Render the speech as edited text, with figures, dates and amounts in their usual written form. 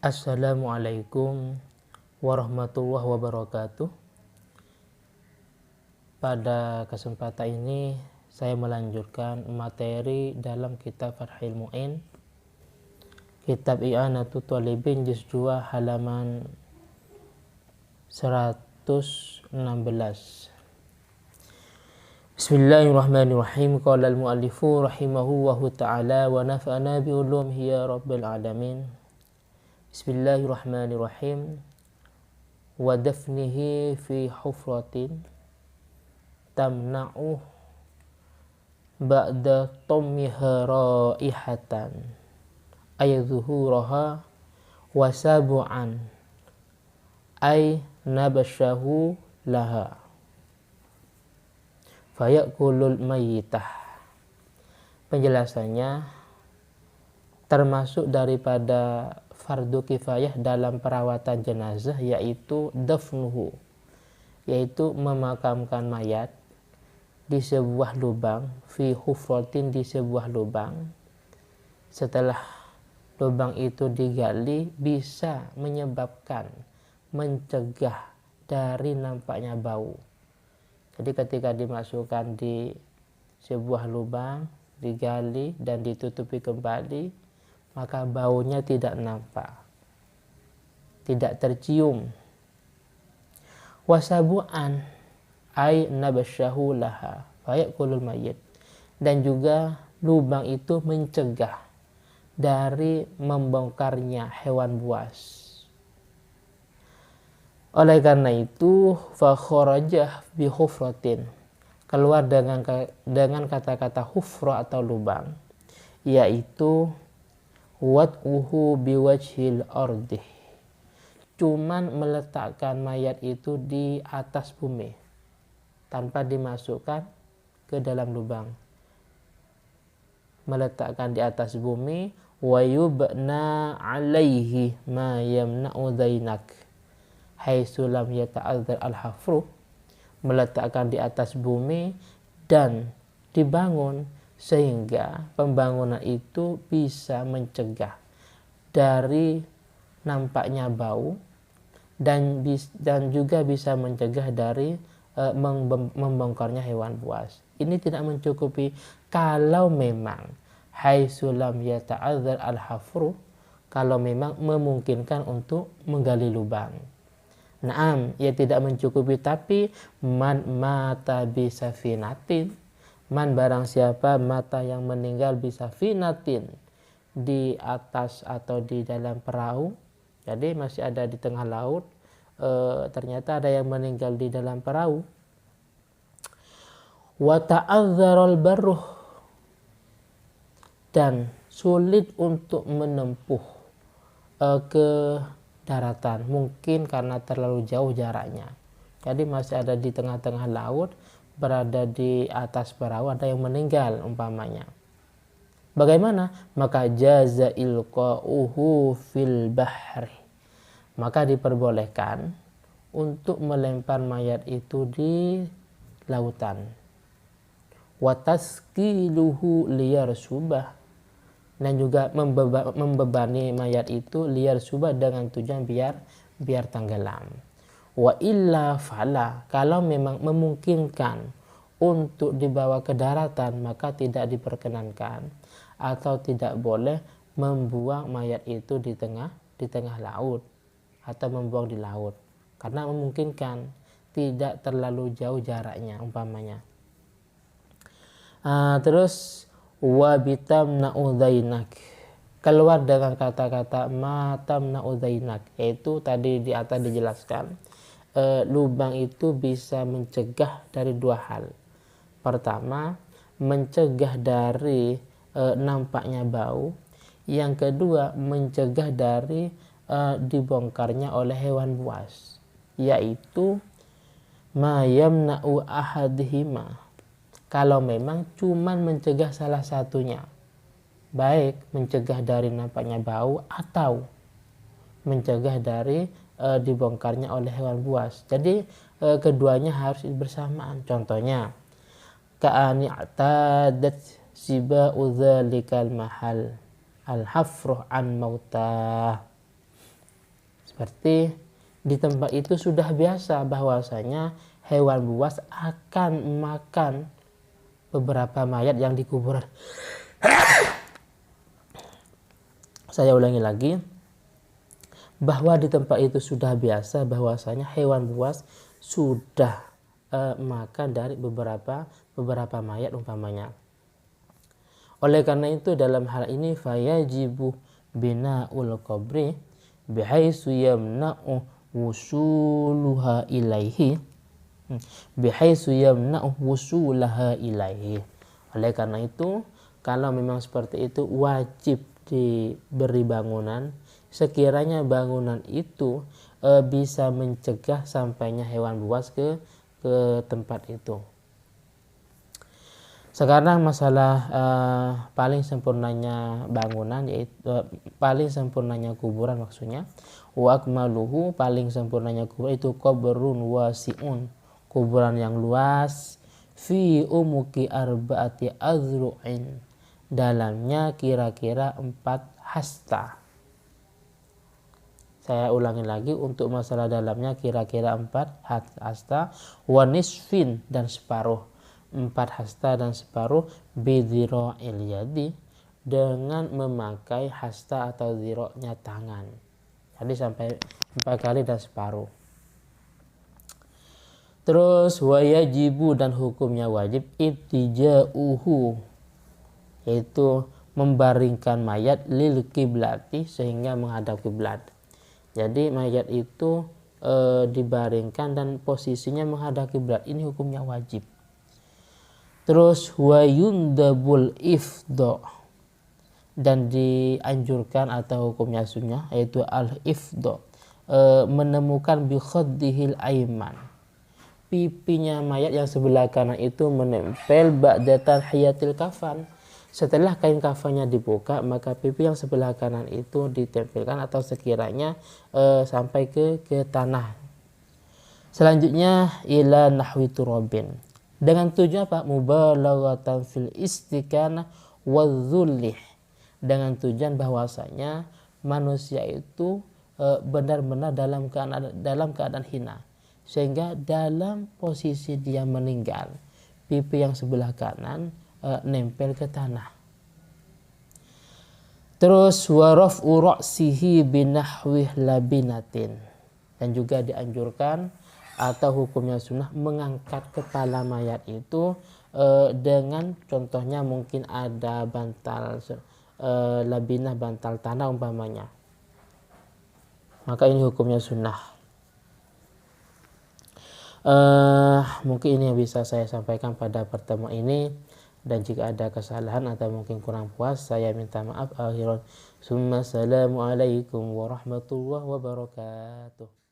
Assalamualaikum warahmatullahi wabarakatuh. Pada kesempatan ini saya melanjutkan materi dalam kitab Fathul Mu'in, kitab I'anatul Thalibin juz 2 halaman 116. Bismillahirrahmanirrahim. Qala al-mu'allifu rahimahullahu ta'ala wa nafa'ana bi ulumihi ya rabbil alamin. Bismillahirrahmanirrahim. Wa dafnihi fi hufratin tamna'u ba'da tammiha raihatan ay zuhuraha wa sabu'an ay nabashahu laha fayakulul mayyitah. Penjelasannya, termasuk daripada fardu kifayah dalam perawatan jenazah yaitu dafnuhu, yaitu memakamkan mayat di sebuah lubang, fi hufratin, di sebuah lubang. Setelah lubang itu digali bisa menyebabkan, mencegah dari nampaknya bau. Jadi ketika dimasukkan di sebuah lubang, digali dan ditutupi kembali, maka baunya tidak nampak, tidak tercium. Wasabu'an ay nabashahu laha fayakulul mayyit, dan juga lubang itu mencegah dari membongkarnya hewan buas. Oleh karena itu fa kharajah bi hufratin, keluar dengan kata-kata hufra atau lubang, yaitu wad'uhu biwajhil ardi, cuman meletakkan mayat itu di atas bumi tanpa dimasukkan ke dalam lubang, meletakkan di atas bumi. Wa yubna alaihi ma yamna'u dainak haitsu lam yata'adzar al-hafru, meletakkan di atas bumi dan dibangun sehingga pembangunan itu bisa mencegah dari nampaknya bau dan juga bisa mencegah dari membongkarnya hewan buas. Ini tidak mencukupi kalau memang haitsu lam yata'adzar al-hafru, kalau memang memungkinkan untuk menggali lubang. Naam, ya tidak mencukupi, tapi man mata bisa finatin, man barang siapa mata yang meninggal bisa finatin, di atas atau di dalam perahu, jadi masih ada di tengah laut, ternyata ada yang meninggal di dalam perahu. Wa ta'adzaral barruh, dan sulit untuk menempuh ke daratan, mungkin karena terlalu jauh jaraknya. Jadi masih ada di tengah-tengah laut, berada di atas perahu, ada yang meninggal umpamanya. Bagaimana? Maka jaza ilqa'uhu fil bahri, maka diperbolehkan untuk melempar mayat itu di lautan. Wa taskiluhu liyarsubah, dan juga membebani mayat itu liar subah, dengan tujuan biar tenggelam. Wa illa fala, kalau memang memungkinkan untuk dibawa ke daratan, maka tidak diperkenankan atau tidak boleh membuang mayat itu di tengah laut atau membuang di laut, karena memungkinkan, tidak terlalu jauh jaraknya umpamanya. Terus wabitam na'udainak, keluar dengan kata-kata matam na'udainak, yaitu tadi di atas dijelaskan, lubang itu bisa mencegah dari dua hal. Pertama, mencegah dari nampaknya bau. Yang kedua, mencegah dari dibongkarnya oleh hewan buas, yaitu ma yamna'u ahadihima, kalau memang cuman mencegah salah satunya, baik mencegah dari nampaknya bau atau mencegah dari dibongkarnya oleh hewan buas. Jadi keduanya harus bersamaan. Contohnya, ka'ani atadat siba'u dzalikal mahal al-hafruh an mautah, Seperti di tempat itu sudah biasa bahwasanya hewan buas akan makan beberapa mayat yang dikubur. Saya ulangi lagi, bahwa di tempat itu sudah biasa bahwasanya hewan buas sudah makan dari beberapa mayat umpamanya. Oleh karena itu dalam hal ini fayajibu bina'ul qabri bihaitsu yamna'u wusulaha ilaihi Oleh karena itu kalau memang seperti itu wajib diberi bangunan sekiranya bangunan itu bisa mencegah sampainya hewan buas ke tempat itu. Sekarang masalah paling sempurnanya bangunan, yaitu paling sempurnanya kuburan maksudnya. Wa akmaluhu, paling sempurnanya kuburan itu qabrun wasi'un, kuburan yang luas, fi umuki arba'ati azru'in, dalamnya kira-kira 4 hasta. Saya ulangi lagi, untuk masalah dalamnya kira-kira 4 hasta, wa nisfin, dan separuh, 4 hasta dan separuh, bidhiro'il yadi, dengan memakai hasta atau dhiro'-nya tangan. Jadi sampai 4 kali dan separuh. Terus wayajibu, dan hukumnya wajib, ittija'uhu, yaitu membaringkan mayat lil kiblati, sehingga menghadap kiblat. Jadi mayat itu dibaringkan dan posisinya menghadap kiblat. Ini hukumnya wajib. Terus wayundabul ifdo, dan dianjurkan atau hukumnya sunnah yaitu al ifdo, menemukan bi khaddihil aiman, pipinya mayat yang sebelah kanan itu menempel ba'da tarhiyatil kafan. Setelah kain kafannya dibuka, maka pipi yang sebelah kanan itu ditempelkan atau sekiranya sampai ke tanah. Selanjutnya ila nahwi turabin, dengan tujuan apa? Mubalaghatan fil istiqanah wadzullih, dengan tujuan bahwasanya manusia itu benar-benar dalam keadaan hina, sehingga dalam posisi dia meninggal pipi yang sebelah kanan nempel ke tanah. Terus waraf'u ra'sihi binahwi labinatin, dan juga dianjurkan atau hukumnya sunnah mengangkat kepala mayat itu dengan contohnya mungkin ada bantal labinah, bantal tanah umpamanya, maka ini hukumnya sunnah. Mungkin ini yang bisa saya sampaikan pada pertemuan ini, dan jika ada kesalahan atau mungkin kurang puas saya minta maaf. Akhiran summa assalamualaikum warahmatullahi wabarakatuh.